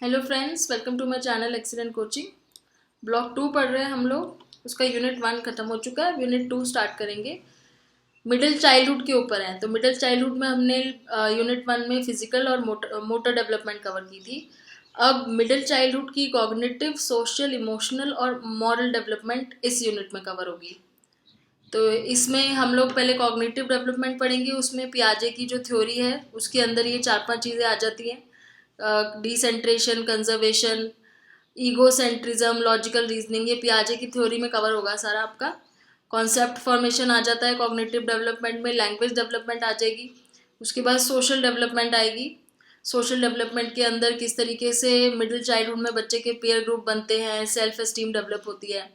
Hello friends, welcome to my channel excellent coaching. Block 2 पढ़ रहे हैं हम लोग। उसका यूनिट 1 खत्म हो चुका है, यूनिट 2 स्टार्ट करेंगे। मिडिल चाइल्डहुड के ऊपर है। तो मिडिल चाइल्डहुड में हमने यूनिट 1 में फिजिकल और मोटर डेवलपमेंट कवर की थी। अब मिडिल चाइल्डहुड की कॉग्निटिव, सोशल, इमोशनल और मॉरल डेवलपमेंट इस यूनिट में कवर होगी। तो इसमें हम लोग पहले कॉग्निटिव डेवलपमेंट पढ़ेंगे। उसमें पियाजे की जो थ्योरी है उसके अंदर ये 4-5 चीज़ें आ जाती हैं। Decentration, conservation, egocentrism, logical reasoning, ये पियाजे की थ्योरी में कवर होगा सारा आपका। कॉन्सेप्ट फॉर्मेशन आ जाता है कॉग्निटिव डेवलपमेंट में। लैंग्वेज डेवलपमेंट आ जाएगी। उसके बाद सोशल डेवलपमेंट आएगी। सोशल डेवलपमेंट के अंदर किस तरीके से मिडिल चाइल्डहुड में बच्चे के पेयर ग्रुप बनते हैं, सेल्फ एस्टीम डेवलप होती है।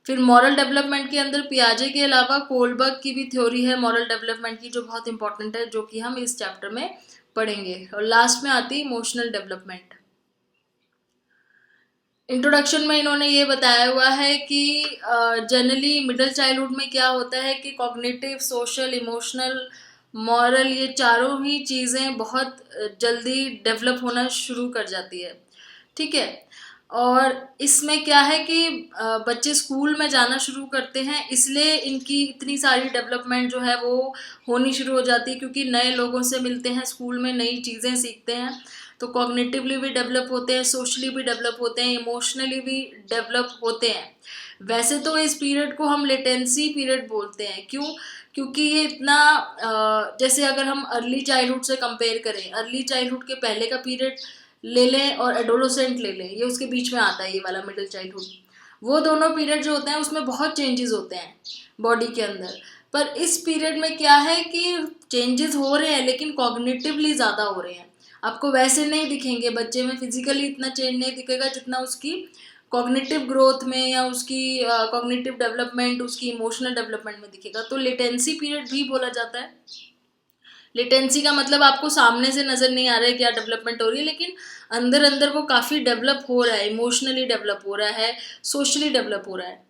फिर मॉरल डेवलपमेंट के अंदर पियाजे के अलावा कोलबर्ग की भी थ्योरी है मॉरल डेवलपमेंट की, जो बहुत इंपॉर्टेंट है, जो कि हम इस चैप्टर में पढ़ेंगे। और लास्ट में आती है इमोशनल डेवलपमेंट। इंट्रोडक्शन में इन्होंने ये बताया हुआ है कि जनरली मिडिल चाइल्डहुड में क्या होता है कि कॉग्निटिव, सोशल, इमोशनल, मॉरल, ये चारों ही चीज़ें बहुत जल्दी डेवलप होना शुरू कर जाती है। ठीक है। और इसमें क्या है कि बच्चे स्कूल में जाना शुरू करते हैं, इसलिए इनकी इतनी सारी डेवलपमेंट जो है वो होनी शुरू हो जाती है, क्योंकि नए लोगों से मिलते हैं स्कूल में, नई चीज़ें सीखते हैं। तो कॉग्निटिवली भी डेवलप होते हैं, सोशली भी डेवलप होते हैं, इमोशनली भी डेवलप होते हैं। वैसे तो इस पीरियड को हम लेटेंसी पीरियड बोलते हैं। क्यों? क्योंकि ये इतना जैसे अगर हम अर्ली चाइल्डहुड से कंपेयर करें, अर्ली चाइल्डहुड के पहले का पीरियड ले लें और एडोलोसेंट ले लें, ये उसके बीच में आता है, ये वाला मिडिल चाइल्डहुड। वो दोनों पीरियड जो होते हैं उसमें बहुत चेंजेस होते हैं बॉडी के अंदर। पर इस पीरियड में क्या है कि चेंजेस हो रहे हैं लेकिन कॉग्निटिवली ज़्यादा हो रहे हैं। आपको वैसे नहीं दिखेंगे, बच्चे में फिजिकली इतना चेंज नहीं दिखेगा जितना उसकी कॉग्निटिव ग्रोथ में या उसकी कॉग्निटिव डेवलपमेंट, उसकी इमोशनल डेवलपमेंट में दिखेगा। तो लेटेंसी पीरियड भी बोला जाता है। लेटेंसी का मतलब आपको सामने से नज़र नहीं आ रहा है क्या डेवलपमेंट हो रही है, लेकिन अंदर अंदर वो काफ़ी डेवलप हो रहा है, इमोशनली डेवलप हो रहा है, सोशली डेवलप हो रहा है।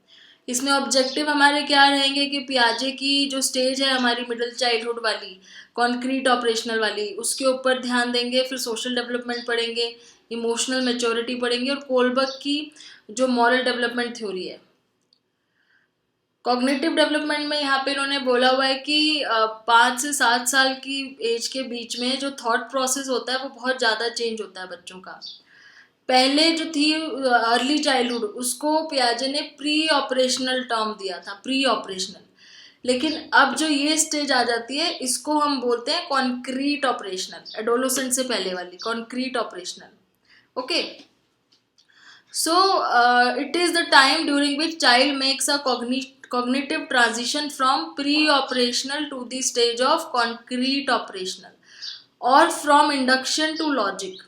इसमें ऑब्जेक्टिव हमारे क्या रहेंगे कि पियाजे की जो स्टेज है हमारी मिडिल चाइल्डहुड वाली, कॉन्क्रीट ऑपरेशनल वाली, उसके ऊपर ध्यान देंगे। फिर सोशल डेवलपमेंट पढ़ेंगे, इमोशनल मैच्योरिटी पढ़ेंगे, और कोलबर्ग की जो मॉरल डेवलपमेंट थ्योरी है। कॉग्निटिव डेवलपमेंट में यहाँ पे इन्होंने बोला हुआ है कि 5 से 7 साल की एज के बीच में जो थॉट प्रोसेस होता है वो बहुत ज़्यादा चेंज होता है बच्चों का। पहले जो थी अर्ली चाइल्डहुड, उसको पियाजे ने प्री ऑपरेशनल टर्म दिया था, प्री ऑपरेशनल। लेकिन अब जो ये स्टेज आ जाती है इसको हम बोलते हैं कॉन्क्रीट ऑपरेशनल, एडोलोसेंट से पहले वाली concrete operational. Okay. So it is the time during which child makes a cognitive transition from pre-operational to the stage of concrete operational और from induction to logic।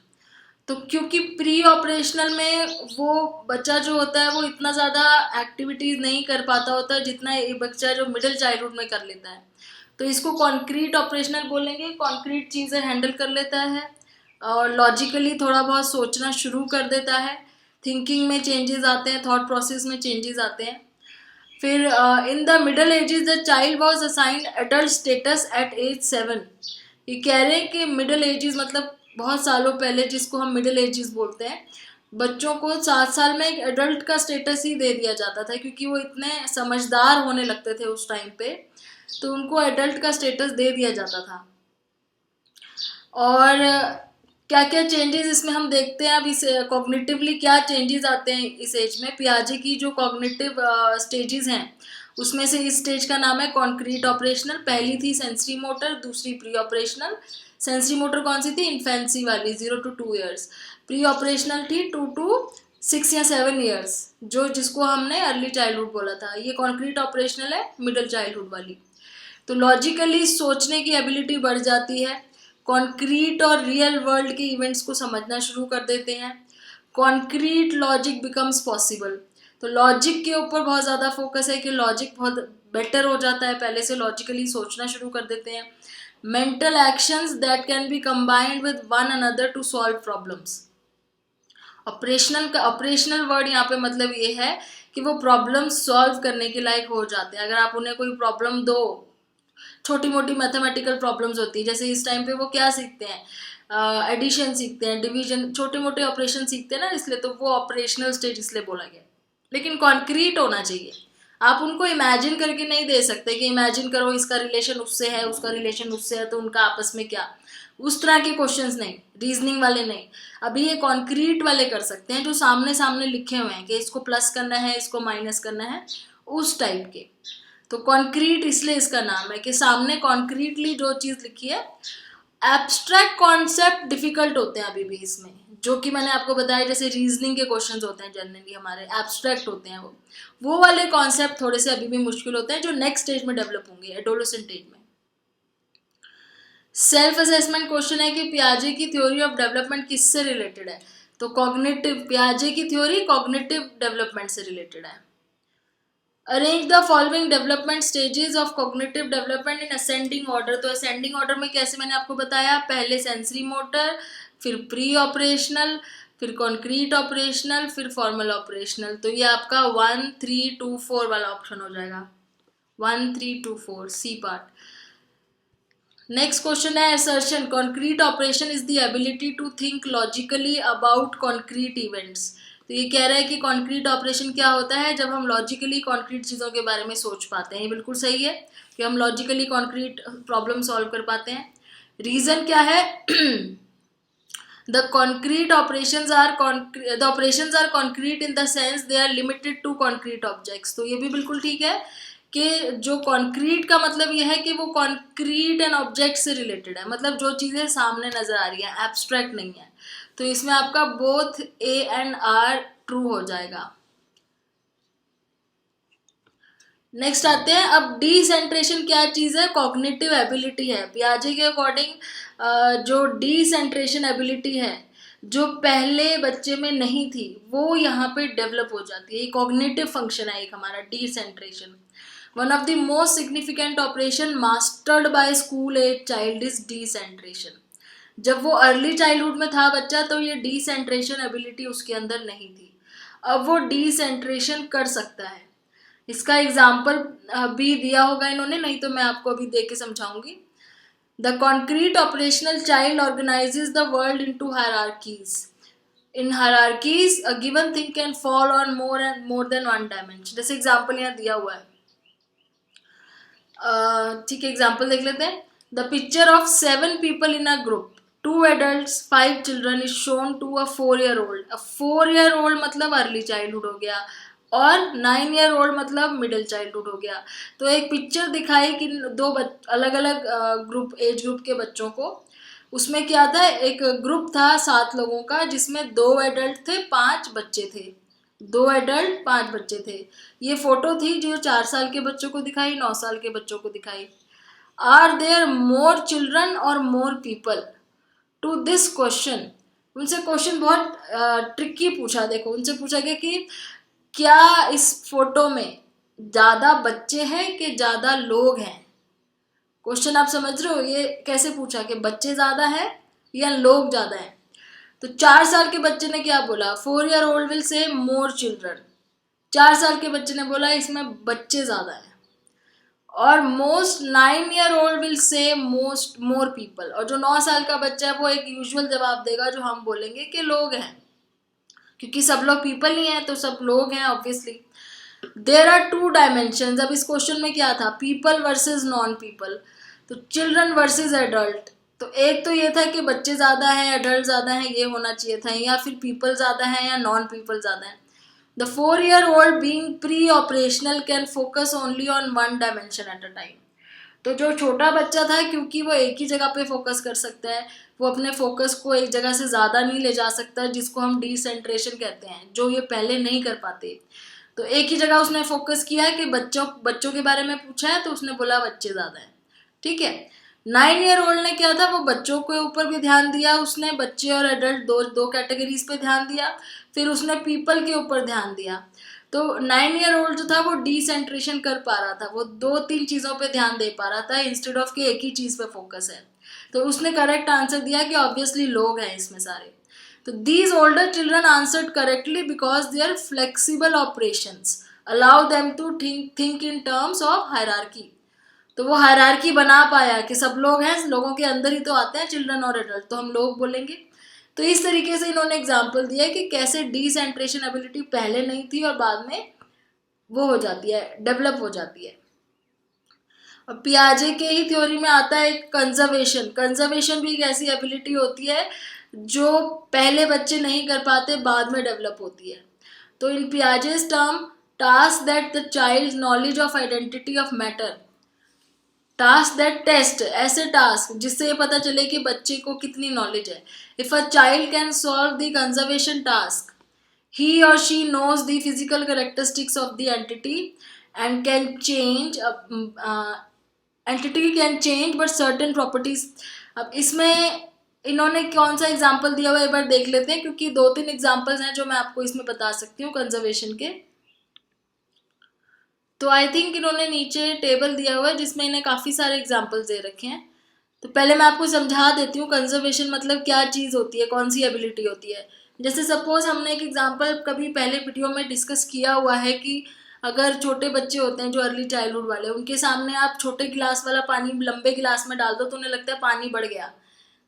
तो क्योंकि प्री ऑपरेशनल में वो बच्चा जो होता है वो इतना ज़्यादा एक्टिविटीज़ नहीं कर पाता होता है जितना एक बच्चा जो मिडिल चाइल्डहुड में कर लेता है। तो इसको कॉन्क्रीट ऑपरेशनल बोलेंगे। कॉन्क्रीट चीज़ें हैंडल कर लेता है और लॉजिकली थोड़ा बहुत सोचना शुरू कर देता है, थिंकिंग में चेंजेस आते हैं, थॉट प्रोसेस में चेंजेस आते हैं। फिर in the middle ages the child was assigned adult status at age 7। ये कह रहे हैं कि मिडल एजेस मतलब बहुत सालों पहले, जिसको हम मिडिल एजेस बोलते हैं, बच्चों को 7 साल में एक एडल्ट का स्टेटस ही दे दिया जाता था, क्योंकि वो इतने समझदार होने लगते थे उस टाइम पे, तो उनको एडल्ट का स्टेटस दे दिया जाता था। और क्या क्या चेंजेस इसमें हम देखते हैं। अब इस कॉग्निटिवली क्या चेंजेस आते हैं इस एज में। पियाजे की जो कॉग्निटिव स्टेजेस हैं उसमें से इस स्टेज का नाम है कॉन्क्रीट ऑपरेशनल। पहली थी सेंसरी मोटर, दूसरी प्री ऑपरेशनल। सेंसरी मोटर कौन सी थी? इन्फेंसी वाली, 0 to 2 ईयर्स। प्री ऑपरेशनल थी 2 to 6 या 7 ईयर्स, जो जिसको हमने अर्ली चाइल्डहुड बोला था। ये कॉन्क्रीट ऑपरेशनल है मिडिल चाइल्डहुड वाली। तो लॉजिकली सोचने की एबिलिटी बढ़ जाती है, कॉन्क्रीट और रियल वर्ल्ड के इवेंट्स को समझना शुरू कर देते हैं, कॉन्क्रीट लॉजिक बिकम्स पॉसिबल। तो लॉजिक के ऊपर बहुत ज़्यादा फोकस है कि लॉजिक बहुत बेटर हो जाता है, पहले से लॉजिकली सोचना शुरू कर देते हैं। Mental actions that can be combined with one another to solve problems. Operational word यहाँ पे मतलब ये है कि वो प्रॉब्लम सॉल्व करने के लायक हो जाते हैं। अगर आप उन्हें कोई प्रॉब्लम दो, छोटी मोटी मैथमेटिकल प्रॉब्लम्स होती है, जैसे इस टाइम पे वो क्या सीखते हैं, एडिशन सीखते हैं, डिवीजन, छोटे मोटे ऑपरेशन सीखते हैं ना, इसलिए तो वो ऑपरेशनल स्टेज इसलिए बोला गया। लेकिन कॉन्क्रीट होना चाहिए, आप उनको इमेजिन करके नहीं दे सकते कि इमेजिन करो इसका रिलेशन उससे है, उसका रिलेशन उससे है, तो उनका आपस में क्या, उस तरह के क्वेश्चंस नहीं, रीजनिंग वाले नहीं। अभी ये कॉन्क्रीट वाले कर सकते हैं जो सामने सामने लिखे हुए हैं कि इसको प्लस करना है, इसको माइनस करना है, उस टाइप के। तो कॉन्क्रीट इसलिए इसका नाम है कि सामने कॉन्क्रीटली जो चीज़ लिखी है। एब्स्ट्रैक्ट कॉन्सेप्ट डिफिकल्ट होते हैं अभी भी इसमें, जो कि मैंने आपको बताया जैसे रीजनिंग के क्वेश्चंस होते हैं जनरली हमारे एब्स्ट्रैक्ट होते हैं, वो वाले कॉन्सेप्ट थोड़े से अभी भी मुश्किल होते हैं जो नेक्स्ट स्टेज में डेवलप होंगे, एडोलेसेंट स्टेज में। सेल्फ असेसमेंट क्वेश्चन है कि पियाजे की थ्योरी ऑफ डेवलपमेंट किससे रिलेटेड है, तो कॉग्निटिव, पियाजे की थ्योरी कॉग्निटिव डेवलपमेंट से रिलेटेड है। Arrange the following development stages of cognitive development in ascending order, तो असेंडिंग ऑर्डर में कैसे मैंने आपको बताया, पहले सेंसरी मोटर, फिर प्री ऑपरेशनल, फिर कॉन्क्रीट ऑपरेशनल, फिर फॉर्मल ऑपरेशनल। तो ये आपका 1 3 2 4 वाला ऑप्शन हो जाएगा, 1 3 2 4 सी पार्ट। नेक्स्ट क्वेश्चन है assertion, concrete operation is the ability to think logically about concrete events. तो ये कह रहा है कि कॉन्क्रीट ऑपरेशन क्या होता है, जब हम लॉजिकली कॉन्क्रीट चीज़ों के बारे में सोच पाते हैं। ये बिल्कुल सही है कि हम लॉजिकली कॉन्क्रीट प्रॉब्लम सॉल्व कर पाते हैं। रीज़न क्या है, the concrete operations are the operations are concrete in the sense they are limited to concrete objects. तो ये भी बिल्कुल ठीक है कि जो कॉन्क्रीट का मतलब ये है कि वो कॉन्क्रीट एंड ऑब्जेक्ट से रिलेटेड है, मतलब जो चीज़ें सामने नज़र आ रही हैं, एब्स्ट्रैक्ट नहीं है। तो इसमें आपका both A and R true हो जाएगा। नेक्स्ट आते हैं, अब डिसेंट्रेशन क्या चीज़ है, कॉग्निटिव एबिलिटी है। पियाजे के अकॉर्डिंग जो डिसेंट्रेशन एबिलिटी है जो पहले बच्चे में नहीं थी, वो यहाँ पे डेवलप हो जाती है। ये कॉग्निटिव फंक्शन है एक हमारा decentration. One of the most significant operation mastered by school age child is decentration. जब वो अर्ली चाइल्डहुड में था बच्चा तो ये डिसेंट्रेशन एबिलिटी उसके अंदर नहीं थी, अब वो डिसेंट्रेशन कर सकता है। इसका एग्जाम्पल भी दिया होगा इन्होंने, नहीं तो मैं आपको अभी दे के समझाऊंगी। The concrete operational child organizes the world into hierarchies. In hierarchies a given thing can fall on more than one dimension. जैसे एग्जाम्पल यहाँ दिया हुआ है, ठीक है, एग्जाम्पल देख लेते हैं। The picture of 7 people in a group, 2 adults 5 children is shown to a 4-year-old। अब 4-year-old मतलब अर्ली चाइल्डहुड हो गया और 9-year-old मतलब मिडिल चाइल्डहुड हो गया। तो एक पिक्चर दिखाई कि दो अलग अलग ग्रुप, एज ग्रुप के बच्चों को। उसमें क्या था, एक ग्रुप था 7 लोगों का जिसमें 2 एडल्ट थे, 5 बच्चे थे, 2 एडल्ट 5 बच्चे थे। ये फोटो थी जो 4 साल के बच्चों को दिखाई, 9 साल के बच्चों को दिखाई। आर देयर मोर चिल्ड्रन और more people to this question. उनसे क्वेश्चन बहुत ट्रिकी पूछा। देखो उनसे पूछा गया कि क्या इस फोटो में ज़्यादा बच्चे हैं कि ज़्यादा लोग हैं। क्वेश्चन आप समझ रहे हो, ये कैसे पूछा कि बच्चे ज़्यादा है या लोग ज़्यादा हैं। तो 4 साल के बच्चे ने क्या बोला, 4-year-old will say more children. 4 साल के बच्चे ने बोला इसमें बच्चे ज़्यादा हैं। और most 9-year-old will say most more people. और जो 9 साल का बच्चा है वो एक यूजुअल जवाब देगा जो हम बोलेंगे कि लोग हैं, क्योंकि सब लोग पीपल ही हैं तो सब लोग हैं ऑब्वियसली। There are 2 dimension. अब इस क्वेश्चन में क्या था, पीपल वर्सेस नॉन पीपल, तो चिल्ड्रन वर्सेस एडल्ट। तो एक तो ये था कि बच्चे ज़्यादा हैं, एडल्ट ज़्यादा हैं, ये होना चाहिए था, या फिर पीपल ज़्यादा हैं या नॉन पीपल ज़्यादा हैं। The 4-year-old being pre-operational can focus only on one dimension at a time। तो जो छोटा बच्चा था क्योंकि वो एक ही जगह पे फोकस कर सकता है, वो अपने फोकस को एक जगह से ज़्यादा नहीं ले जा सकता, जिसको हम डिसेंट्रेशन कहते हैं, जो ये पहले नहीं कर पाते। तो एक ही जगह उसने फोकस किया है कि बच्चों के बारे में पूछा है तो उसने बोला बच्चे ज़्यादा हैं, ठीक है। 9-year-old ने क्या था, वो बच्चों के ऊपर भी ध्यान दिया, उसने बच्चे और एडल्ट दो कैटेगरीज पे ध्यान दिया, फिर उसने पीपल के ऊपर ध्यान दिया। तो 9-year-old जो था वो डिसेंट्रेशन कर पा रहा था, वो 2-3 चीज़ों पे ध्यान दे पा रहा था इंस्टेड ऑफ कि एक ही चीज़ पे फोकस है। तो उसने करेक्ट आंसर दिया कि ऑब्वियसली लोग हैं इसमें सारे। तो these older children answered correctly because their flexible operations allow them to think in terms of hierarchy. तो वो हायरार्की बना पाया कि सब लोग हैं, लोगों के अंदर ही तो आते हैं चिल्ड्रन और एडल्ट, तो हम लोग बोलेंगे। तो इस तरीके से इन्होंने एग्जाम्पल दिया कि कैसे डिसेंट्रेशन एबिलिटी पहले नहीं थी और बाद में वो हो जाती है, डेवलप हो जाती है। और पियाजे के ही थ्योरी में आता है कंजर्वेशन। कंजर्वेशन भी एक ऐसी एबिलिटी होती है जो पहले बच्चे नहीं कर पाते, बाद में डेवलप होती है। तो in Piaget's term, task that the child knowledge of identity of matter, task that test, ऐसे टास्क जिससे ये पता चले कि बच्चे को कितनी नॉलेज है। If a child can solve the conservation task, he or she knows the physical characteristics of the entity and can change, entity can change but certain properties। अब इसमें इन्होंने कौन सा एग्जाम्पल दिया हुआ है एक बार देख लेते हैं, क्योंकि 2-3 एग्जाम्पल्स हैं जो मैं आपको इसमें बता सकती हूँ कंजर्वेशन के। तो आई थिंक इन्होंने नीचे टेबल दिया हुआ है जिसमें इन्हें काफ़ी सारे एग्जाम्पल्स दे रखे हैं। तो पहले मैं आपको समझा देती हूँ कंजर्वेशन मतलब क्या चीज़ होती है, कौन सी एबिलिटी होती है। जैसे सपोज हमने एक एग्जांपल कभी पहले वीडियो में डिस्कस किया हुआ है कि अगर छोटे बच्चे होते हैं जो अर्ली चाइल्डहुड वाले, उनके सामने आप छोटे गिलास वाला पानी लंबे गिलास में डाल दो तो उन्हें लगता है पानी बढ़ गया,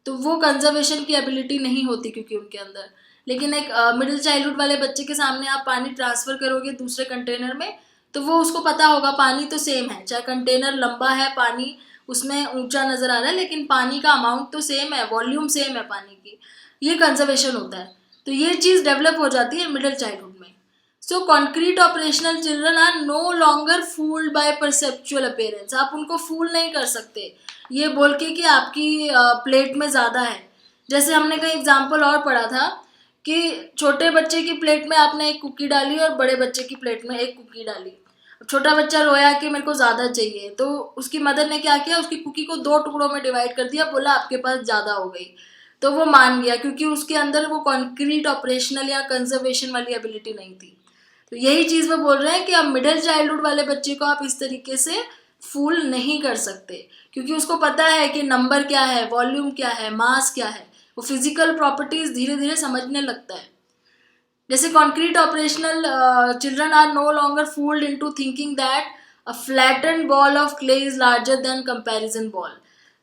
तो वो कंजर्वेशन की एबिलिटी नहीं होती क्योंकि उनके अंदर। लेकिन एक मिडिल चाइल्डहुड वाले बच्चे के सामने आप पानी ट्रांसफ़र करोगे दूसरे कंटेनर में, तो वो उसको पता होगा पानी तो सेम है, चाहे कंटेनर लंबा है, पानी उसमें ऊंचा नज़र आ रहा है, लेकिन पानी का अमाउंट तो सेम है, वॉल्यूम सेम है पानी की। ये कंजर्वेशन होता है। तो ये चीज़ डेवलप हो जाती है मिडिल चाइल्डहुड में। So concrete operational children are no longer fooled by perceptual appearance. आप उनको फूल नहीं कर सकते ये बोल के कि आपकी प्लेट में ज़्यादा है। जैसे हमने कहीं एग्जाम्पल और पढ़ा था कि छोटे बच्चे की प्लेट में आपने एक कुकी डाली और बड़े बच्चे की प्लेट में एक कुकी डाली। छोटा बच्चा रोया कि मेरे को ज़्यादा चाहिए, तो उसकी मदर ने क्या किया, उसकी कुकी को 2 टुकड़ों में डिवाइड कर दिया, बोला आपके पास ज़्यादा हो गई। तो वो मान गया क्योंकि उसके अंदर वो कॉन्क्रीट ऑपरेशनल या कंजर्वेशन वाली एबिलिटी नहीं थी। तो यही चीज़ वो बोल रहे हैं कि अब मिडिल चाइल्डहुड वाले बच्चे को आप इस तरीके से फूल नहीं कर सकते, क्योंकि उसको पता है कि नंबर क्या है, वॉल्यूम क्या है, मास क्या है, वो फिजिकल प्रॉपर्टीज धीरे धीरे समझने लगता है। जैसे concrete operational children are no longer fooled into thinking that a flattened ball of clay is larger than comparison ball.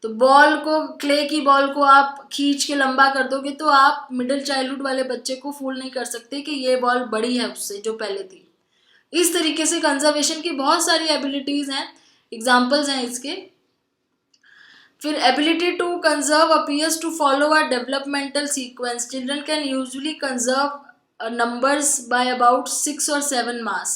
तो बॉल को, क्ले की बॉल को आप खींच के लंबा कर दोगे तो आप मिडिल चाइल्डहुड वाले बच्चे को फूल नहीं कर सकते कि ये बॉल बड़ी है उससे जो पहले थी। इस तरीके से कंजर्वेशन की बहुत सारी एबिलिटीज हैं, एग्जाम्पल्स हैं इसके। फिर ability to conserve appears to follow a developmental sequence. Children can usually conserve numbers by about 6 or 7 mass,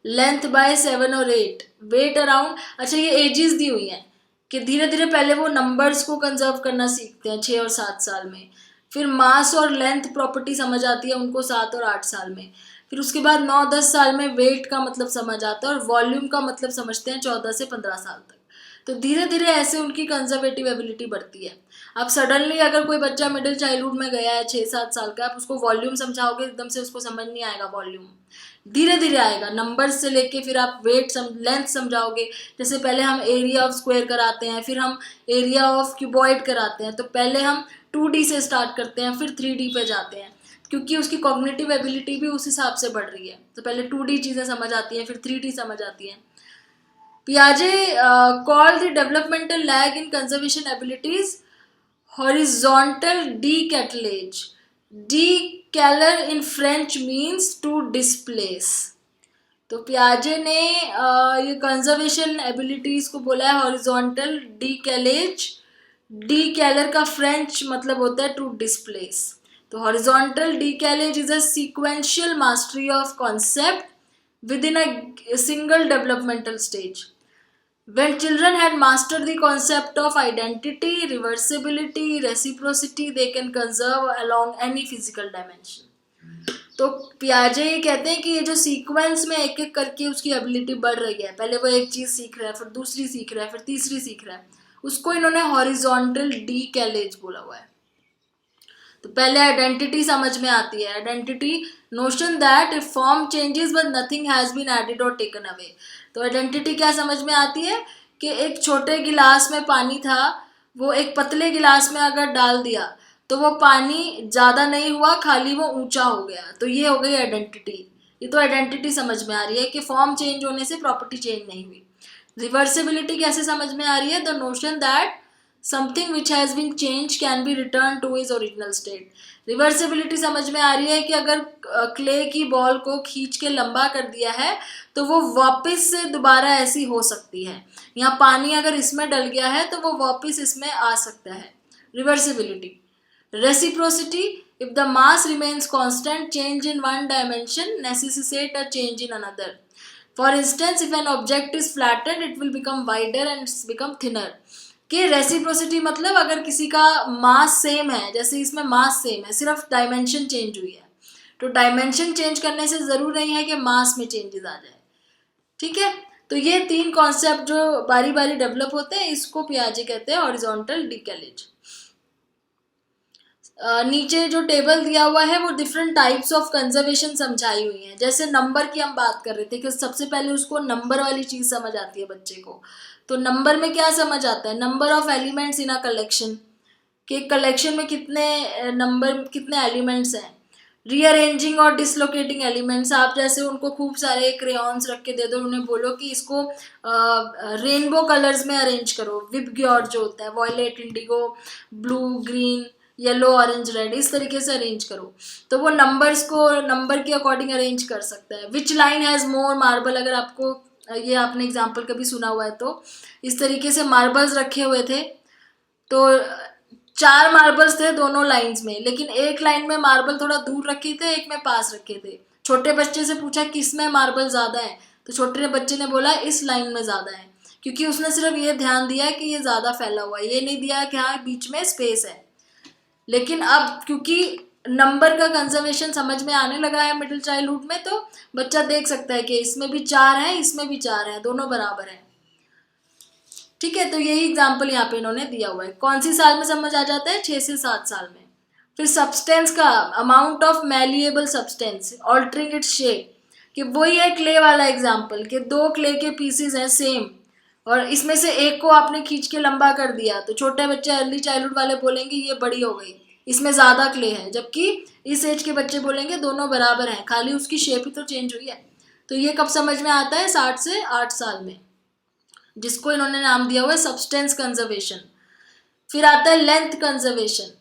length by 7 or 8, weight around। अच्छा, ये एजेस दी हुई हैं कि धीरे धीरे पहले वो नंबर्स को कंजर्व करना सीखते हैं 6 और 7 साल में, फिर मास और लेंथ प्रॉपर्टी समझ आती है उनको 7 और 8 साल में, फिर उसके बाद 9-10 साल में वेट का मतलब समझ आता है और वॉल्यूम का मतलब समझते हैं 14 से 15 साल तक। तो धीरे धीरे ऐसे उनकी कंजर्वेटिव एबिलिटी बढ़ती है। अब सडनली अगर कोई बच्चा मिडिल चाइल्डहुड में गया है 6-7 साल का, आप उसको वॉल्यूम समझाओगे एकदम से उसको समझ नहीं आएगा, वॉल्यूम धीरे धीरे आएगा, नंबर्स से लेके फिर आप वेट लेंथ समझाओगे। जैसे पहले हम एरिया ऑफ स्क्वायर कराते हैं, फिर हम एरिया ऑफ क्यूबॉइड कराते हैं, तो पहले हम 2D से स्टार्ट करते हैं, फिर 3D पे जाते हैं, क्योंकि उसकी कॉग्निटिव एबिलिटी भी उस हिसाब से बढ़ रही है। तो पहले 2D चीज़ें समझ आती हैं, फिर 3D समझ आती हैं। Piaget called the developmental lag in conservation abilities horizontal decalage. Decaler in French means to displace. तो पियाजे ने ये कंजर्वेशन एबिलिटीज को बोला है हॉरिजॉन्टल डीकैलेज। डीकैलर का फ्रेंच मतलब होता है टू डिस्प्लेस। तो horizontal decalage is a sequential mastery of concept within a single developmental stage. When children had mastered the concept of identity, reversibility, reciprocity, they can conserve along any physical dimension. तो पियाजे ये कहते हैं कि ये जो sequence में एक एक करके उसकी एबिलिटी बढ़ रही है, पहले वो एक चीज़ सीख रहा है, फिर दूसरी सीख रहा है, फिर तीसरी सीख रहा है, उसको इन्होंने हॉरिजॉन्टल डीकैलेज बोला हुआ है। तो पहले आइडेंटिटी समझ में आती है, identity notion that if form changes but nothing has been added और टेकन अवे। तो आइडेंटिटी क्या समझ में आती है कि एक छोटे गिलास में पानी था, वो एक पतले गिलास में अगर डाल दिया तो वो पानी ज़्यादा नहीं हुआ, खाली वो ऊंचा हो गया, तो ये हो गई आइडेंटिटी। ये तो आइडेंटिटी समझ में आ रही है कि फॉर्म चेंज होने से प्रॉपर्टी चेंज नहीं हुई। रिवर्सिबिलिटी कैसे समझ में आ रही है? The notion that something which has been change can be return to is original state. Reversibility समझ में आ रही है कि अगर क्ले की बॉल को खींच के लंबा कर दिया है तो वो वापस से दोबारा ऐसी हो सकती है। यहाँ पानी अगर इसमें डल गया है तो वो वापस इसमें आ सकता है। Reversibility. Reciprocity, if the mass remains constant, change in one dimension necessitate a change in another. For instance, if an object is flattened, it will become wider and become thinner. कि रेसिप्रोसिटी मतलब अगर किसी का mass same है, जैसे इसमें mass same है, सिर्फ डायमेंशन चेंज हुई है, तो डायमेंशन चेंज करने से ज़रूर नहीं है कि मास में चेंजेस आ जाए। ठीक है, तो ये 3 कॉन्सेप्ट जो बारी बारी डेवलप होते हैं, इसको पियाजे कहते हैं हॉरिजॉन्टल डिकेलेज। नीचे जो टेबल दिया हुआ है वो डिफरेंट टाइप्स ऑफ कंजर्वेशन समझाई हुई है। जैसे नंबर की हम बात कर रहे थे कि सबसे पहले उसको नंबर वाली चीज़ समझ आती है बच्चे को। तो नंबर में क्या समझ आता है? Number of elements in a collection, कि कलेक्शन में कितने नंबर, कितने एलिमेंट्स हैं। रीअरेंजिंग और डिसलोकेटिंग एलिमेंट्स, आप जैसे उनको खूब सारे क्रेयॉन्स रख के दे दो, उन्हें बोलो कि इसको रेनबो कलर्स में अरेंज करो, विबग्योर जो होता है, violet, indigo, blue, green, yellow, orange, red, इस तरीके से अरेंज करो, तो वो नंबर्स को नंबर के अकॉर्डिंग अरेंज कर सकता है। Which line has more marble, अगर आपको ये आपने एग्जाम्पल कभी सुना हुआ है तो इस तरीके से मार्बल्स रखे हुए थे, तो 4 मार्बल्स थे दोनों लाइंस में, लेकिन एक लाइन में मार्बल थोड़ा दूर रखे थे, एक में पास रखे थे। छोटे बच्चे से पूछा किस में मार्बल ज़्यादा है, तो छोटे बच्चे ने बोला इस लाइन में ज़्यादा है, क्योंकि उसने सिर्फ ये ध्यान दिया कि ये ज़्यादा फैला हुआ है, ये नहीं दिया कि हाँ बीच में स्पेस है। लेकिन अब क्योंकि नंबर का कंजर्वेशन समझ में आने लगा है मिडिल चाइल्डहुड में, तो बच्चा देख सकता है कि इसमें भी 4 हैं, इसमें भी 4 हैं, दोनों बराबर हैं। ठीक है, तो यही एग्जाम्पल यहाँ पे इन्होंने दिया हुआ है। कौन सी साल में समझ आ जाता है? 6 से 7 साल में। फिर सब्सटेंस का, amount of malleable substance altering its shape, कि वही है क्ले वाला एग्जाम्पल कि 2 क्ले के पीसीज हैं सेम, और इसमें से एक को आपने खींच के लंबा कर दिया, तो छोटे बच्चे अर्ली चाइल्डहुड वाले बोलेंगे ये बड़ी हो गई, इसमें ज़्यादा क्ले है, जबकि इस एज के बच्चे बोलेंगे दोनों बराबर हैं, खाली उसकी शेप ही तो चेंज हुई है। तो ये कब समझ में आता है? 7 से 8 साल में, जिसको इन्होंने नाम दिया हुआ है सब्सटेंस कंजर्वेशन। फिर आता है length conservation.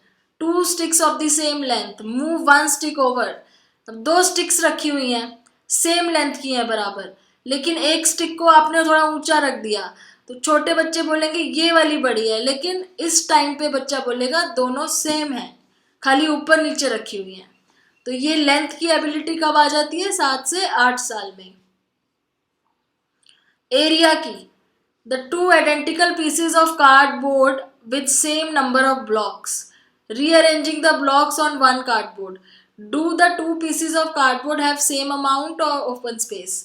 2 sticks of the same length, move 1 stick over. अब 2 स्टिक्स रखी हुई हैं, सेम लेंथ की हैं बराबर, लेकिन एक स्टिक को आपने थोड़ा ऊंचा रख दिया, तो छोटे बच्चे बोलेंगे ये वाली बड़ी है, लेकिन इस टाइम पे बच्चा बोलेगा दोनों सेम है, खाली ऊपर नीचे रखी हुई हैं। तो ये लेंथ की एबिलिटी कब आ जाती है? 7 से 8 साल में। एरिया की, the 2 identical pieces of cardboard with same number of blocks, rearranging the blocks on one cardboard, do the 2 pieces of cardboard have same amount or open space?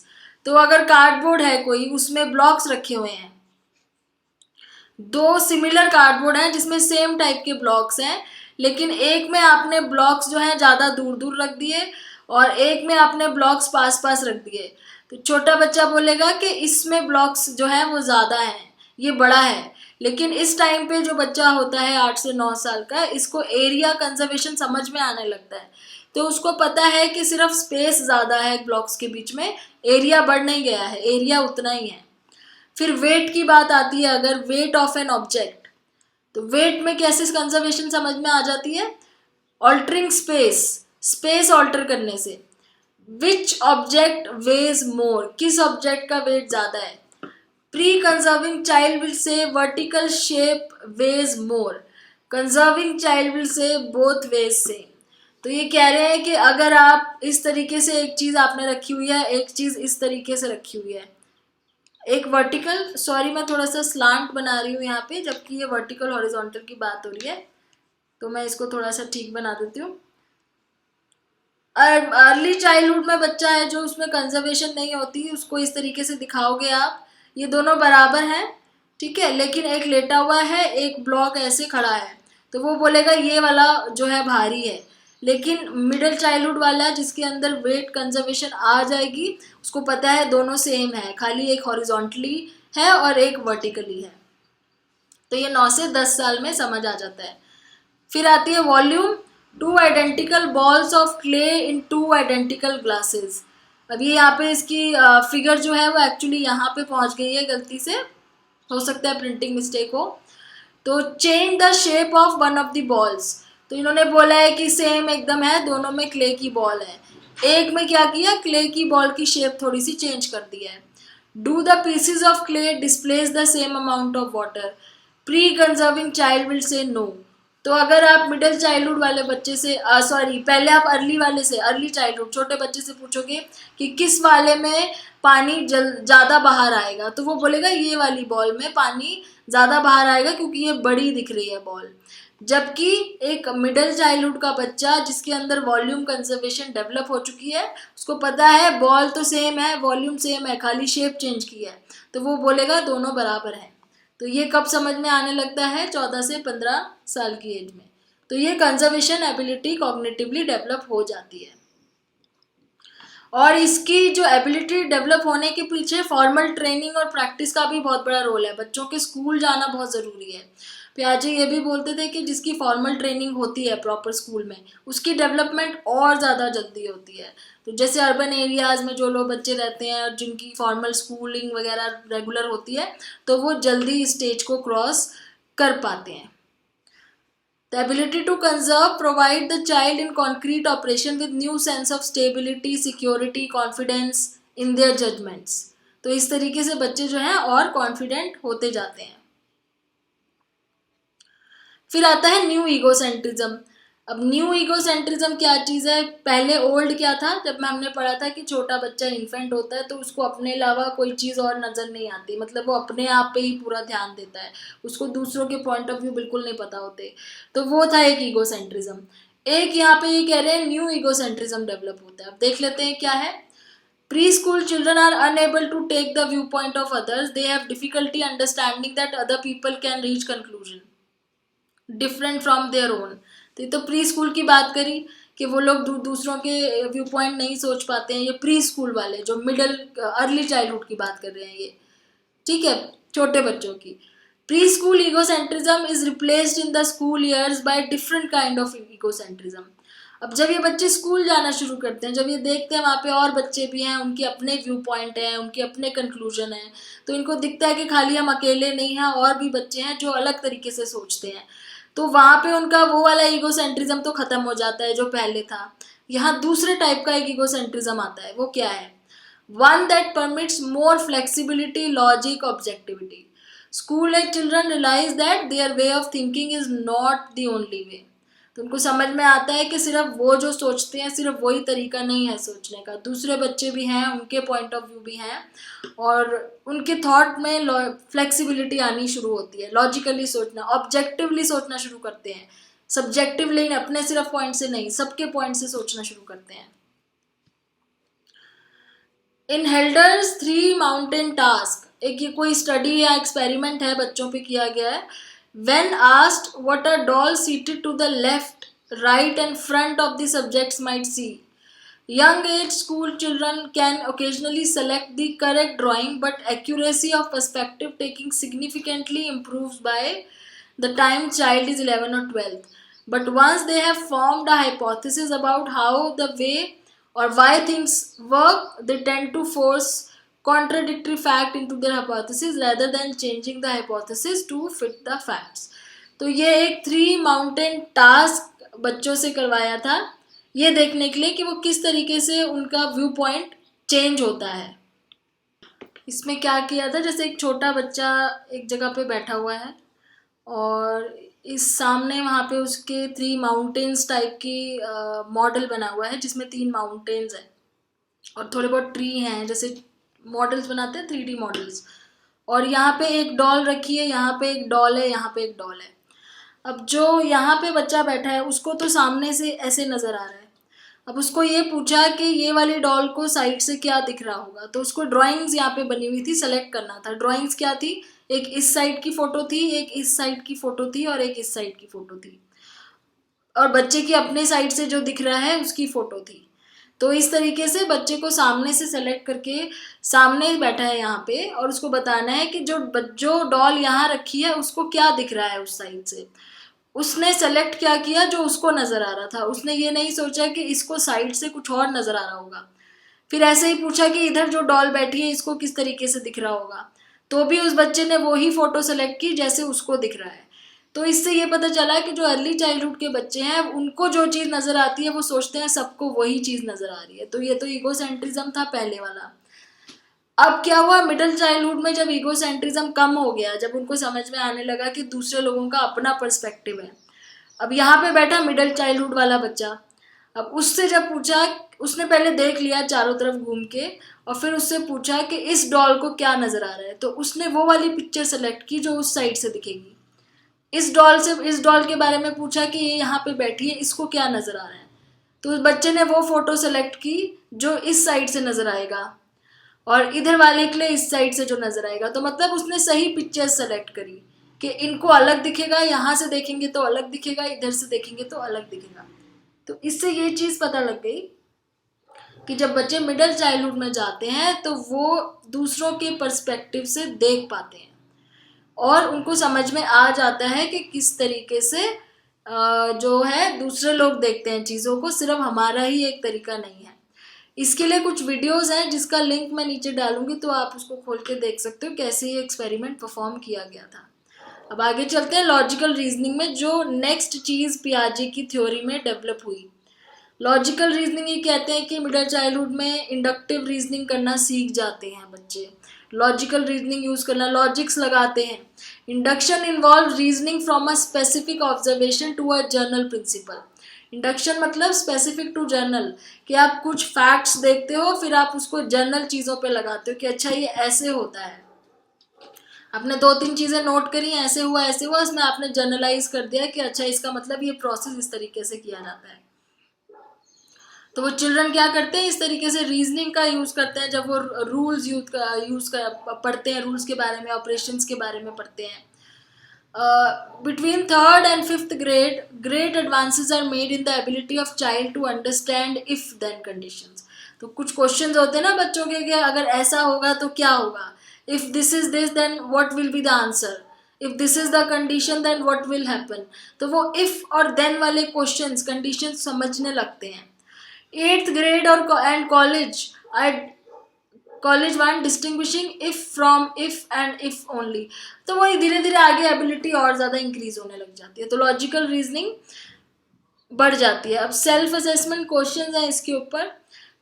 तो अगर कार्डबोर्ड है कोई, उसमें ब्लॉक्स रखे हुए हैं, 2 सिमिलर कार्डबोर्ड हैं जिसमें सेम टाइप के ब्लॉक्स हैं, लेकिन एक में आपने ब्लॉक्स जो है ज़्यादा दूर दूर रख दिए और एक में आपने ब्लॉक्स पास पास रख दिए, तो छोटा बच्चा बोलेगा कि इसमें ब्लॉक्स जो है वो ज़्यादा हैं, ये बड़ा है। लेकिन इस टाइम पे जो बच्चा होता है 8 से 9 साल का, इसको एरिया कंजर्वेशन समझ में आने लगता है, तो उसको पता है कि सिर्फ स्पेस ज़्यादा है ब्लॉक्स के बीच में, एरिया बढ़ नहीं गया है, एरिया उतना ही है। फिर वेट की बात आती है, अगर वेट ऑफ एन ऑब्जेक्ट, तो वेट में कैसे कंजर्वेशन समझ में आ जाती है? ऑल्टरिंग स्पेस, स्पेस ऑल्टर करने से। विच ऑब्जेक्ट वेज मोर, किस ऑब्जेक्ट का वेट ज़्यादा है? Pre conserving child will say vertical shape weighs more, conserving child will say both weighs same. तो ये कह रहे हैं कि अगर आप इस तरीके से एक चीज़ आपने रखी हुई है, एक चीज़ इस तरीके से रखी हुई है, एक वर्टिकल, सॉरी मैं थोड़ा सा स्लांट बना रही हूँ यहाँ पे, जबकि ये वर्टिकल हॉरिजॉन्टल की बात हो रही है, तो मैं इसको थोड़ा सा ठीक बना देती हूँ। अर्ली चाइल्डहुड में बच्चा है जो उसमें कंजर्वेशन नहीं होती, उसको इस तरीके से दिखाओगे आप, ये दोनों बराबर हैं, ठीक है, लेकिन एक लेटा हुआ है, एक ब्लॉक ऐसे खड़ा है, तो वो बोलेगा ये वाला जो है भारी है। लेकिन मिडिल चाइल्डहुड वाला जिसके अंदर वेट कंजर्वेशन आ जाएगी, उसको पता है दोनों सेम है, खाली एक हॉरिजॉन्टली है और एक वर्टिकली है। तो ये 9 से 10 साल में समझ आ जाता है। फिर आती है volume. 2 identical balls of clay in 2 identical glasses, अब ये यहाँ पे इसकी फिगर जो है वो एक्चुअली यहाँ पे पहुँच गई है गलती से, हो सकता है प्रिंटिंग मिस्टेक हो। तो change the shape of one of the balls, तो इन्होंने बोला है कि सेम एकदम है, दोनों में क्ले की बॉल है, एक में क्या किया, क्ले की बॉल की शेप थोड़ी सी चेंज कर दी है। Do the pieces of clay displace the same amount of water, pre conserving child will say no. तो अगर आप मिडिल चाइल्डहुड वाले बच्चे से सॉरी पहले आप अर्ली वाले से, अर्ली चाइल्डहुड छोटे बच्चे से पूछोगे कि किस वाले में पानी ज़्यादा बाहर आएगा, तो वो बोलेगा ये वाली बॉल में पानी ज़्यादा बाहर आएगा क्योंकि ये बड़ी दिख रही है बॉल। जबकि एक मिडिल चाइल्डहुड का बच्चा जिसके अंदर वॉल्यूम कंजर्वेशन डेवलप हो चुकी है, उसको पता है बॉल तो सेम है, वॉल्यूम सेम है, खाली शेप चेंज की है, तो वो बोलेगा दोनों बराबर है। तो ये कब समझ में आने लगता है, 14 से 15 साल की एज में। तो ये कंजर्वेशन एबिलिटी कॉग्निटिवली डेवलप हो जाती है। और इसकी जो एबिलिटी डेवलप होने के पीछे फॉर्मल ट्रेनिंग और प्रैक्टिस का भी बहुत बड़ा रोल है। बच्चों के स्कूल जाना बहुत ज़रूरी है। पियाजे ये भी बोलते थे कि जिसकी फॉर्मल ट्रेनिंग होती है प्रॉपर स्कूल में, उसकी डेवलपमेंट और ज़्यादा जल्दी होती है। तो जैसे अर्बन एरियाज़ में जो लोग बच्चे रहते हैं और जिनकी फॉर्मल स्कूलिंग वगैरह रेगुलर होती है, तो वो जल्दी इस स्टेज को क्रॉस कर पाते हैं। The ability to conserve provide the child in concrete operation with new sense of stability, security, confidence in their judgments. तो इस तरीके से बच्चे जो हैं और कॉन्फिडेंट होते जाते हैं। फिर आता है न्यू ईगोसेंट्रिज्म। अब न्यू ईगोसेंट्रिज्म क्या चीज़ है, पहले ओल्ड क्या था, जब में हमने पढ़ा था कि छोटा बच्चा इन्फेंट होता है तो उसको अपने अलावा कोई चीज़ और नज़र नहीं आती, मतलब वो अपने आप पे ही पूरा ध्यान देता है, उसको दूसरों के पॉइंट ऑफ व्यू बिल्कुल नहीं पता होते। तो वो था एक ईगोसेंट्रिज्म। एक यहाँ पे ये कह रहे हैं न्यू ईगोसेंट्रिज्म डेवलप होता है। अब देख लेते हैं क्या है। Preschool children are unable to take the viewpoint of others, they have difficulty understanding that other people can reach conclusion different from their own. तो ये तो प्री स्कूल की बात करी कि वो लोग दूसरों के व्यू पॉइंट नहीं सोच पाते हैं। ये प्री स्कूल वाले जो मिडल अर्ली चाइल्डहुड की बात कर रहे हैं ये, ठीक है, छोटे बच्चों की। Pre school egocentrism is replaced in the school years by different kind of egocentrism. अब जब ये बच्चे स्कूल जाना शुरू करते हैं, जब ये देखते हैं वहाँ पे और बच्चे भी हैं, उनके अपने व्यू पॉइंट हैं, उनके अपने कंक्लूजन हैं, तो इनको दिखता है कि खाली हम अकेले नहीं हैं, और भी बच्चे हैं जो अलग तरीके से सोचते हैं। तो वहाँ पे उनका वो वाला ईगोसेंट्रिज्म तो खत्म हो जाता है जो पहले था। यहाँ दूसरे टाइप का एक ईगोसेंट्रिज्म आता है, वो क्या है, one that permits more flexibility, logic, objectivity. School age children realise that their way of thinking is not the only way. तो उनको समझ में आता है कि सिर्फ वो जो सोचते हैं सिर्फ वही तरीका नहीं है सोचने का, दूसरे बच्चे भी हैं, उनके पॉइंट ऑफ व्यू भी हैं, और उनके थॉट में फ्लेक्सिबिलिटी आनी शुरू होती है, लॉजिकली सोचना, ऑब्जेक्टिवली सोचना शुरू करते हैं, सब्जेक्टिवली अपने सिर्फ पॉइंट से नहीं, सबके पॉइंट से सोचना शुरू करते हैं। इन हेल्डर्स 3 माउंटेन टास्क, एक ये कोई स्टडी या एक्सपेरिमेंट है, बच्चों पे किया गया है। When asked what a doll seated to the left, right and front of the subjects might see, young age school children can occasionally select the correct drawing, but accuracy of perspective taking significantly improves by the time child is 11 or 12. But once they have formed a hypothesis about how the way or why things work, they tend to force contradictory fact into their hypothesis rather than changing the hypothesis to fit the facts. तो ये एक 3 mountain task बच्चों से करवाया था, ये देखने के लिए कि वो किस तरीके से उनका व्यू पॉइंट चेंज होता है। इसमें क्या किया था, जैसे एक छोटा बच्चा एक जगह पे बैठा हुआ है और इस सामने वहाँ पे उसके 3 माउंटेन्स टाइप की मॉडल बना हुआ है जिसमें 3 माउंटेन्स हैं और थोड़े बहुत ट्री हैं, जैसे मॉडल्स बनाते हैं 3D मॉडल्स, और यहाँ पे एक डॉल रखी है, यहाँ पे एक डॉल है, यहाँ पे एक डॉल है। अब जो यहाँ पे बच्चा बैठा है उसको तो सामने से ऐसे नज़र आ रहा है, अब उसको ये पूछा कि ये वाली डॉल को साइड से क्या दिख रहा होगा, तो उसको ड्राइंग्स यहाँ पे बनी हुई थी, सेलेक्ट करना था। ड्राइंग्स क्या थी, एक इस साइड की फ़ोटो थी, एक इस साइड की फ़ोटो थी और एक इस साइड की फ़ोटो थी, और बच्चे की अपने साइड से जो दिख रहा है उसकी फ़ोटो थी। तो इस तरीके से बच्चे को सामने से सेलेक्ट करके, सामने बैठा है यहाँ पे, और उसको बताना है कि जो डॉल यहाँ रखी है उसको क्या दिख रहा है उस साइड से। उसने सेलेक्ट क्या किया, जो उसको नज़र आ रहा था, उसने ये नहीं सोचा कि इसको साइड से कुछ और नज़र आ रहा होगा। फिर ऐसे ही पूछा कि इधर जो डॉल बैठी है इसको किस तरीके से दिख रहा होगा, तो भी उस बच्चे ने वही फोटो सेलेक्ट की जैसे उसको दिख रहा है। तो इससे ये पता चला कि जो अर्ली चाइल्डहुड के बच्चे हैं उनको जो चीज़ नज़र आती है वो सोचते हैं सबको वही चीज़ नज़र आ रही है। तो ये तो ईगोसेंट्रिज्म था पहले वाला। अब क्या हुआ, मिडिल चाइल्डहुड में जब ईगोसेंट्रिज्म कम हो गया, जब उनको समझ में आने लगा कि दूसरे लोगों का अपना पर्सपेक्टिव है। अब यहाँ पे बैठा मिडिल चाइल्डहुड वाला बच्चा, अब उससे जब पूछा, उसने पहले देख लिया चारों तरफ घूम के और फिर उससे पूछा कि इस डॉल को क्या नज़र आ रहा है, तो उसने वो वाली पिक्चर सेलेक्ट की जो उस साइड से दिखेगी। इस डॉल के बारे में पूछा कि ये यहाँ पे बैठी है, इसको क्या नज़र आ रहा है, तो उस बच्चे ने वो फोटो सेलेक्ट की जो इस साइड से नज़र आएगा और इधर वाले के लिए इस साइड से जो नज़र आएगा। तो मतलब उसने सही पिक्चर सेलेक्ट करी कि इनको अलग दिखेगा, यहाँ से देखेंगे तो अलग दिखेगा, इधर से देखेंगे तो अलग दिखेगा। तो इससे ये चीज़ पता लग गई कि जब बच्चे मिडिल चाइल्डहुड में जाते हैं तो वो दूसरों के पर्सपेक्टिव से देख पाते हैं और उनको समझ में आ जाता है कि किस तरीके से जो है दूसरे लोग देखते हैं चीज़ों को, सिर्फ हमारा ही एक तरीका नहीं है। इसके लिए कुछ वीडियोस हैं जिसका लिंक मैं नीचे डालूंगी, तो आप उसको खोल के देख सकते हो कैसे ये एक्सपेरिमेंट परफॉर्म किया गया था। अब आगे चलते हैं लॉजिकल रीजनिंग में, जो नेक्स्ट चीज़ पियाजे की थ्योरी में डेवलप हुई। लॉजिकल रीजनिंग ये कहते हैं कि मिडिल चाइल्डहुड में इंडक्टिव रीजनिंग करना सीख जाते हैं बच्चे, लॉजिकल रीजनिंग यूज करना, लॉजिक्स लगाते हैं। Induction involve reasoning from a specific observation to a general principle. Induction मतलब स्पेसिफिक टू जनरल, कि आप कुछ फैक्ट्स देखते हो फिर आप उसको जनरल चीज़ों पे लगाते हो कि अच्छा ये ऐसे होता है। आपने 2-3 चीज़ें नोट करी, ऐसे हुआ इसमें आपने जनरलाइज कर दिया कि अच्छा इसका मतलब ये प्रोसेस इस तरीके से किया जाता है। तो वो चिल्ड्रन क्या करते हैं, इस तरीके से रीजनिंग का यूज़ करते हैं जब वो रूल्स पढ़ते हैं, रूल्स के बारे में, ऑपरेशंस के बारे में पढ़ते हैं। Between third and fifth grade, great advances are made in the ability of child to understand if-then conditions. तो कुछ क्वेश्चंस होते हैं ना बच्चों के कि अगर ऐसा होगा तो क्या होगा, if this is this then what will be the answer, if this is the condition then what will happen। तो वो if और then वाले क्वेश्चंस, कंडीशंस समझने लगते हैं। 8th grade और and college one distinguishing if from if and if only. तो वही धीरे धीरे आगे एबिलिटी और ज़्यादा इंक्रीज होने लग जाती है, तो लॉजिकल रीजनिंग बढ़ जाती है। अब सेल्फ असेसमेंट क्वेश्चन है इसके ऊपर।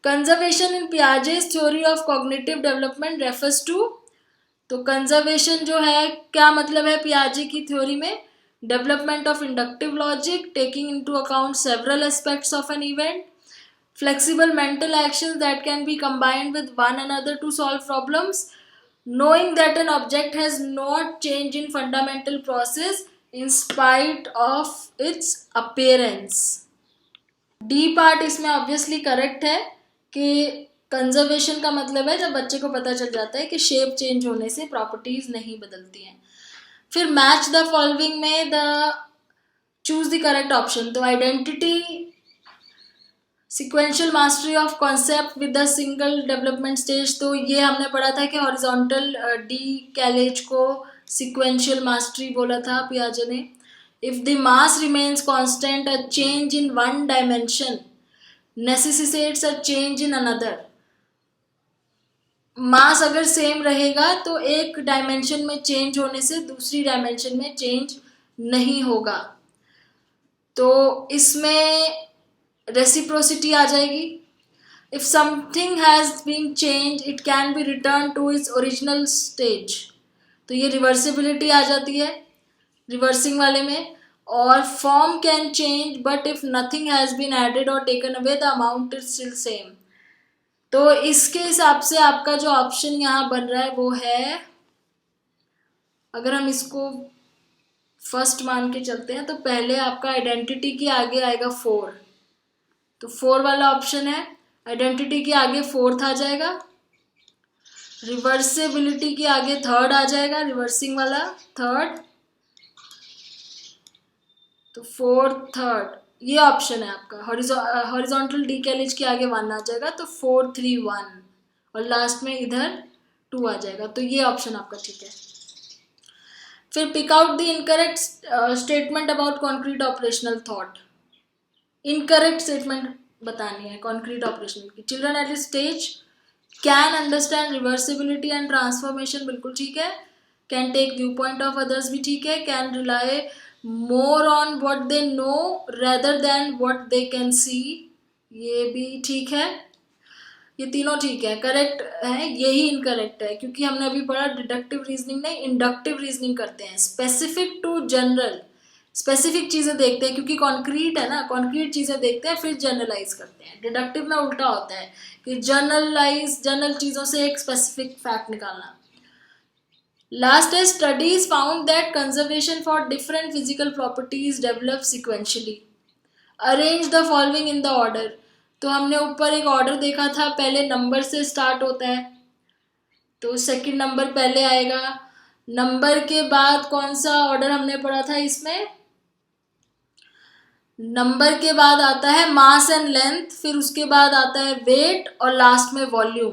Conservation in Piaget's theory of cognitive development refers to, तो कंजर्वेशन जो है क्या मतलब है पियाजे की थ्योरी में, development of inductive logic taking into account several aspects of an event, flexible mental actions that can be combined with one another to solve problems, knowing that an object has not changed in fundamental process in spite of its appearance। D part इसमें obviously correct है कि conservation का मतलब है जब बच्चे को पता चल जाता है कि शेप चेंज होने से प्रॉपर्टीज नहीं बदलती हैं। फिर मैच द फॉलोइंग में the choose the correct option, तो identity, sequential mastery of concept with the single development stage, तो ये हमने पढ़ा था कि हॉरिजॉन्टल डी कैलेज को सिक्वेंशियल मास्टरी बोला था पियाजे ने। If the mass remains constant, a change in one dimension necessitates a change in another. Mass अगर सेम रहेगा तो एक डायमेंशन में चेंज होने से दूसरी डायमेंशन में चेंज नहीं होगा, तो इसमें रेसिप्रोसिटी आ जाएगी। If something has been change it can be return to its original stage, तो ये रिवर्सिबिलिटी आ जाती है रिवर्सिंग वाले में। और form can change but if nothing has been added और taken away the amount is still same. तो इसके हिसाब से आपका जो ऑप्शन यहाँ बन रहा है वो है, अगर हम इसको फर्स्ट मान के चलते हैं तो पहले आपका आइडेंटिटी के आगे आएगा 4, तो 4 वाला ऑप्शन है। आइडेंटिटी के आगे 4th आ जाएगा, रिवर्सिबिलिटी के आगे 3rd आ जाएगा, रिवर्सिंग वाला 3rd, तो 4th 3rd ये ऑप्शन है आपका। हॉरिजॉन्टल डीकैलेज के आगे 1 आ जाएगा, तो 4 3 1 और लास्ट में इधर 2 आ जाएगा, तो ये ऑप्शन आपका ठीक है। फिर pick out the incorrect statement about concrete operational thought. Incorrect statement बतानी है कॉन्क्रीट ऑपरेशन की। Children at this stage can understand reversibility and transformation, बिल्कुल ठीक है। Can take viewpoint of others भी ठीक है। Can rely more on what they know rather than what they can see, ये भी ठीक है। ये तीनों ठीक है, करेक्ट है। यही इनकरेक्ट है क्योंकि हमने अभी पढ़ा डिडक्टिव रीजनिंग नहीं, इंडक्टिव रीजनिंग करते हैं। स्पेसिफिक टू जनरल, स्पेसिफिक चीजें देखते हैं क्योंकि कॉन्क्रीट है ना, कॉन्क्रीट चीजें देखते हैं फिर जनरलाइज करते हैं। डिडक्टिव में उल्टा होता है कि जनरल चीजों से एक स्पेसिफिक फैक्ट निकालना। लास्ट है studies found that conservation for different physical properties develop sequentially, arrange the following in the order. तो हमने ऊपर एक ऑर्डर देखा था, पहले नंबर से स्टार्ट होता है तो सेकंड नंबर पहले आएगा। नंबर के बाद कौन सा ऑर्डर हमने पढ़ा था इसमें, नंबर के बाद आता है मास एंड लेंथ, फिर उसके बाद आता है वेट और लास्ट में वॉल्यूम।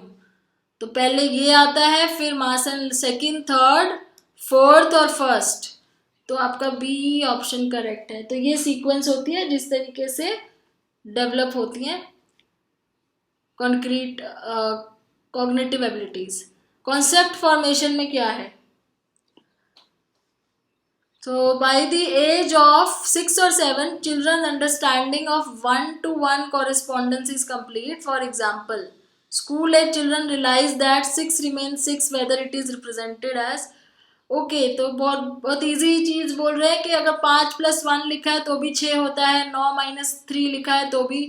तो पहले ये आता है, फिर mass and second, third, fourth और फर्स्ट। तो आपका बी ऑप्शन करेक्ट है। तो ये सीक्वेंस होती है जिस तरीके से डेवलप होती हैं concrete cognitive abilities. Concept formation में क्या है, तो by the age of 6 or 7, children's understanding of one-to-one correspondence is complete. For example, school-age children realize that 6 remains 6 whether it is represented as okay तो बहुत easy चीज बोल रहे हैं कि अगर 5 + 1 लिखा है तो भी 6 होता है, 9 - 3 लिखा है तो भी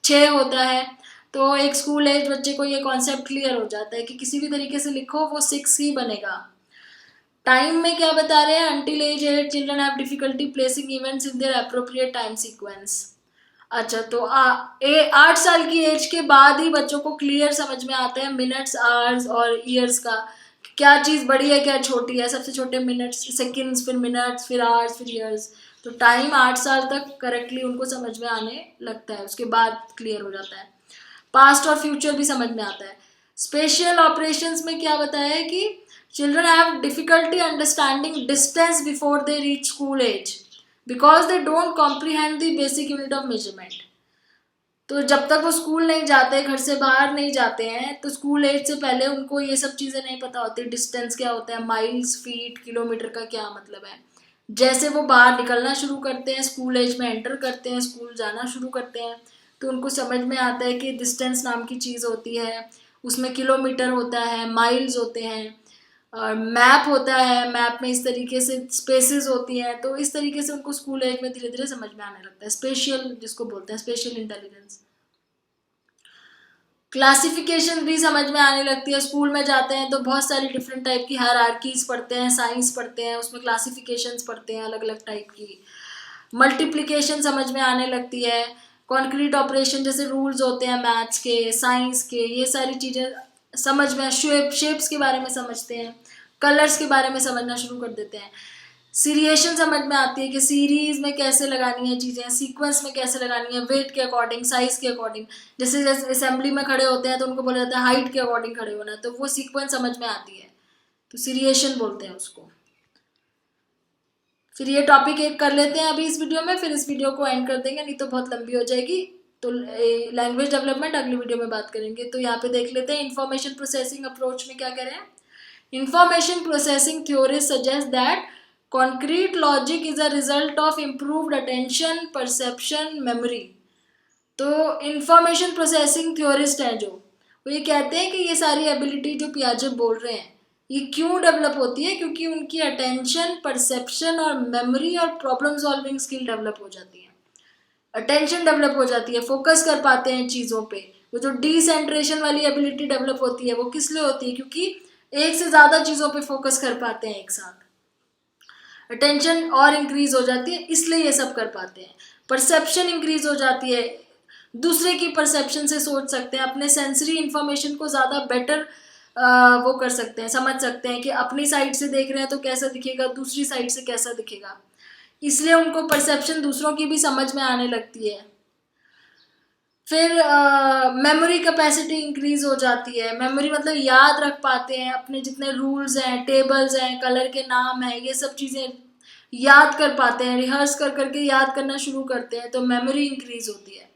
6 होता है। तो एक स्कूल एज बच्चे को ये कॉन्सेप्ट क्लियर हो जाता है कि किसी भी तरीके से लिखो वो 6 ही बनेगा। टाइम में क्या बता रहे हैं, until age 8 children have difficulty placing events in their appropriate time sequence. अच्छा तो 8 साल की एज के बाद ही बच्चों को क्लियर समझ में आता है मिनट्स, आवर्स और ईयर्स का, क्या चीज़ बड़ी है क्या छोटी है। सबसे छोटे मिनट्स, सेकंड्स, फिर मिनट्स, फिर आवर्स, फिर ईयर्स। तो टाइम 8 साल तक करेक्टली उनको समझ में आने लगता है, उसके बाद क्लियर हो जाता है। पास्ट और फ्यूचर भी समझ में आता है। स्पेशल ऑपरेशंस में क्या बताया है कि children have difficulty understanding distance before they reach school age because they don't comprehend the basic unit of measurement। तो जब तक वो स्कूल नहीं जाते, घर से बाहर नहीं जाते हैं, तो स्कूल एज से पहले उनको ये सब चीज़ें नहीं पता होती। डिस्टेंस क्या होता है, माइल्स, फीट, किलोमीटर का क्या मतलब है। जैसे वो बाहर निकलना शुरू करते हैं, स्कूल एज में एंटर करते हैं, स्कूल जाना शुरू करते हैं, तो उनको समझ में आता है कि डिस्टेंस नाम की चीज़ होती है, उसमें किलोमीटर होता है, माइल्स होते हैं और मैप होता है। मैप में इस तरीके से स्पेसेस होती हैं, तो इस तरीके से उनको स्कूल एज में धीरे धीरे समझ में आने लगता है। स्पेशल जिसको बोलते हैं, स्पेशल इंटेलिजेंस। क्लासिफिकेशन भी समझ में आने लगती है। स्कूल में जाते हैं तो बहुत सारी डिफरेंट टाइप की हायरार्कीज पढ़ते हैं, साइंस पढ़ते हैं, उसमें क्लासिफिकेशंस पढ़ते हैं अलग अलग टाइप की। मल्टीप्लिकेशन समझ में आने लगती है। कॉन्क्रीट ऑपरेशन जैसे रूल्स होते हैं मैथ्स के, साइंस के, ये सारी चीज़ें समझ में, शेप्स के बारे में समझते हैं, कलर्स के बारे में समझना शुरू कर देते हैं। सीरिएशन समझ में आती है कि सीरीज में कैसे लगानी है चीज़ें, सीक्वेंस में कैसे लगानी है, वेट के अकॉर्डिंग, साइज के अकॉर्डिंग। जैसे जैसे असेंबली में खड़े होते हैं तो उनको बोला जाता है हाइट के अकॉर्डिंग खड़े होना है, तो वो सीक्वेंस समझ में आती है, तो सीरिएशन बोलते हैं उसको। फिर ये टॉपिक एक कर लेते हैं अभी इस वीडियो में, फिर इस वीडियो को एंड कर देंगे, नहीं तो बहुत लंबी हो जाएगी। तो लैंग्वेज डेवलपमेंट अगली वीडियो में बात करेंगे। तो यहाँ पे देख लेते हैं इंफॉर्मेशन प्रोसेसिंग अप्रोच में क्या कह रहे हैं। Information processing theory suggest that concrete logic is a result of improved attention, perception, memory। तो इंफॉर्मेशन प्रोसेसिंग थ्योरिस्ट हैं जो, वो ये कहते हैं कि ये सारी एबिलिटी जो पियाजे बोल रहे हैं ये क्यों डेवलप होती है, क्योंकि उनकी अटेंशन, परसेप्शन और मेमोरी और प्रॉब्लम सॉल्विंग स्किल डेवलप हो जाती है। अटेंशन डेवलप हो जाती है, फोकस कर पाते हैं चीज़ों पे। वो जो डिसेंट्रेशन वाली एबिलिटी डेवलप होती है वो किस लिए होती है, क्योंकि एक से ज़्यादा चीज़ों पे फोकस कर पाते हैं एक साथ। अटेंशन और इंक्रीज हो जाती है, इसलिए ये सब कर पाते हैं। परसेप्शन इंक्रीज हो जाती है, दूसरे की परसेप्शन से सोच सकते हैं, अपने सेंसरी इंफॉर्मेशन को ज़्यादा बेटर वो कर सकते हैं, समझ सकते हैं कि अपनी साइड से देख रहे हैं तो कैसा दिखेगा, दूसरी साइड से कैसा दिखेगा, इसलिए उनको परसेप्शन दूसरों की भी समझ में आने लगती है। फिर मेमोरी कैपेसिटी इंक्रीज हो जाती है। मेमोरी मतलब याद रख पाते हैं अपने जितने रूल्स हैं, टेबल्स हैं, कलर के नाम हैं, ये सब चीज़ें याद कर पाते हैं, रिहर्स कर करके याद करना शुरू करते हैं, तो मेमोरी इंक्रीज होती है।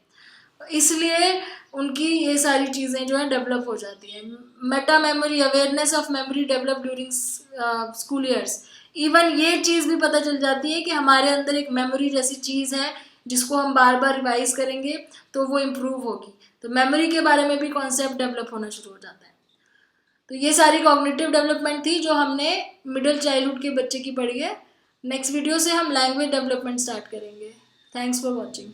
इसलिए उनकी ये सारी चीज़ें जो है डेवलप हो जाती हैं। Meta memory, awareness of memory develop during school years. Even ये चीज़ भी पता चल जाती है कि हमारे अंदर एक मेमोरी जैसी चीज़ है जिसको हम बार बार रिवाइज करेंगे तो वो इम्प्रूव होगी। तो मेमोरी के बारे में भी कॉन्सेप्ट डेवलप होना शुरू हो जाता है। तो ये सारी कॉग्निटिव डेवलपमेंट थी जो हमने मिडिल चाइल्डहुड के बच्चे की पढ़ी है। नेक्स्ट वीडियो से हम लैंग्वेज डेवलपमेंट स्टार्ट करेंगे। Thanks for watching.